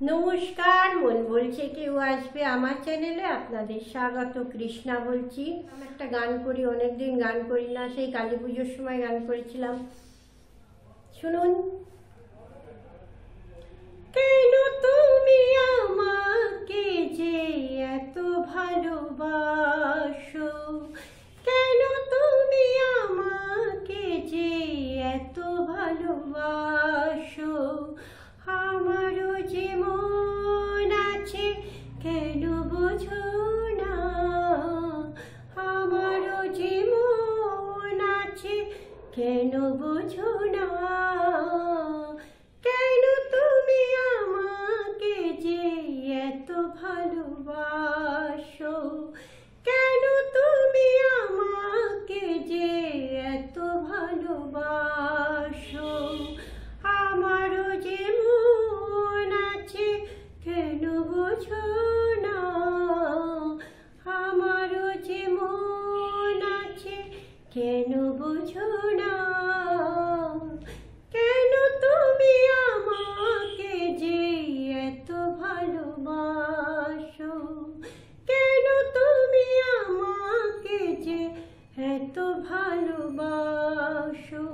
নমস্কার, মন বলছে কেউ আসবে আমার চ্যানেলে আপনাদের স্বাগত। কৃষ্ণা বলছি। আমি একটা গান করি, অনেকদিন গান করি না, সেই কালী পুজোর সময় গান করেছিলাম, শুনুন। কেন তুমি আমাকে যে এত ভালোবাসো, কেন তুমি আমাকে যে এত ভালোবাসো, আমারও যে মন আছে কেন বোঝো না, আমারও যে মন আছে কেন বোঝো না, কেন তুমি আমাকে যে এত ভালোবাসো, কেন তুমি আমাকে যে এত ভালোবাসো, আমারও যে মন আছে কেন বোঝো না, আমারও যে মন আছে কেন বোঝো না, কেন তুমি আমাকে যে এত ভালোবাসো, কেন তুমি আমাকে যে এত ভালোবাসো,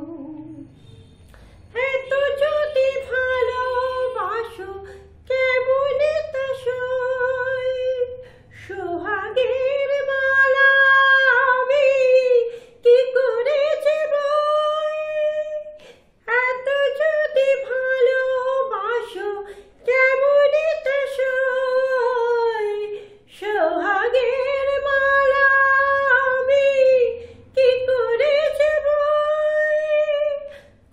এত যদি ভালোবাসো কেমন তা সই, সোহাগের মালা আমি কি করে যে বই, এত যদি ভালোবাসো কেমন তা সই, সোহাগের মালা আমি কি করে যে বই,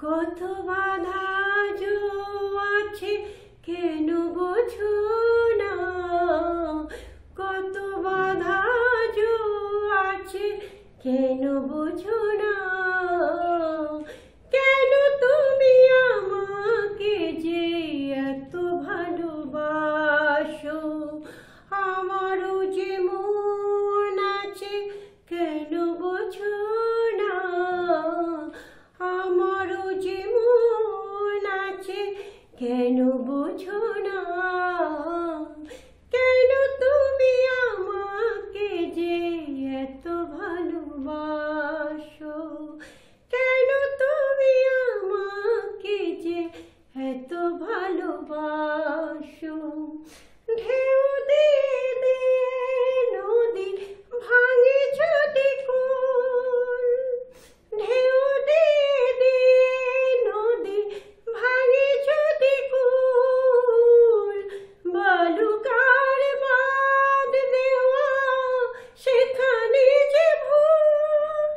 কত বাধা জো আছে কেন বোঝো না, কত বাধা জো আছে কেন বোঝো না, কেন তুমি আমাকে যে এত ভালোবাসো, আমারও যে মন আছে কেন বোঝো না, আমারও যে মন আছে কেন বোঝো না, কেন তুমি আমাকে যে এত ভালোবাসো, কেন তুমি আমাকে যে এত ভালোবাসো, ঢেউ দিয়ে দিয়ে নদী ভাঙে যদি কুল, ঢেউ দিয়ে দিয়ে নদী ভাঙে যদি কুল, বালুকার বাঁধ দেওয়া সেখানে যে ভুল,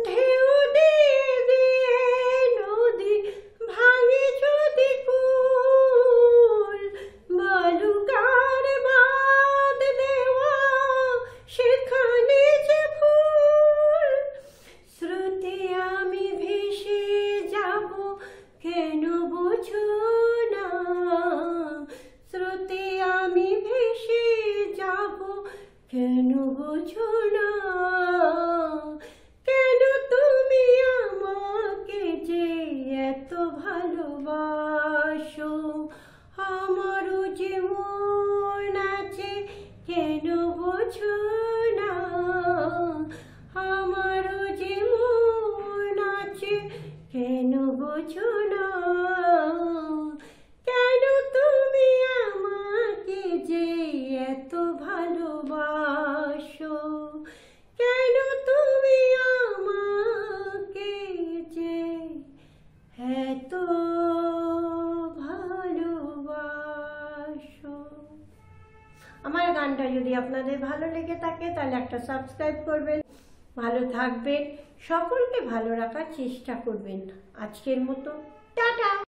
ঢেউ দিয়ে দিয়ে নদী ভাঙে যদি কুল, বালুকার বাঁধ দেওয়া সেখানে যে ভুল, স্রোতে আমি ভেসে যাব কেন বোঝো না, স্রোতে আমি ভেসে যাব কেন বোঝো না, কেন তুমি আমাকে যে এত ভালোবাসো, আমারও যে মন আছে কেন বোঝো না, আমারও যে মন আছে কেন বোঝো না, কেন তুমি আমাকে যে এত ভালোবাসো, কেন তুমি আমাকে যে এত ভালোবাসো। আমার গানটা যদি আপনাদের ভালো লেগে থাকে তাহলে একটা সাবস্ক্রাইব করবেন, ভালো থাকবেন, সকলকে ভালো রাখার চেষ্টা করবেন। আজকের মতো টাটা।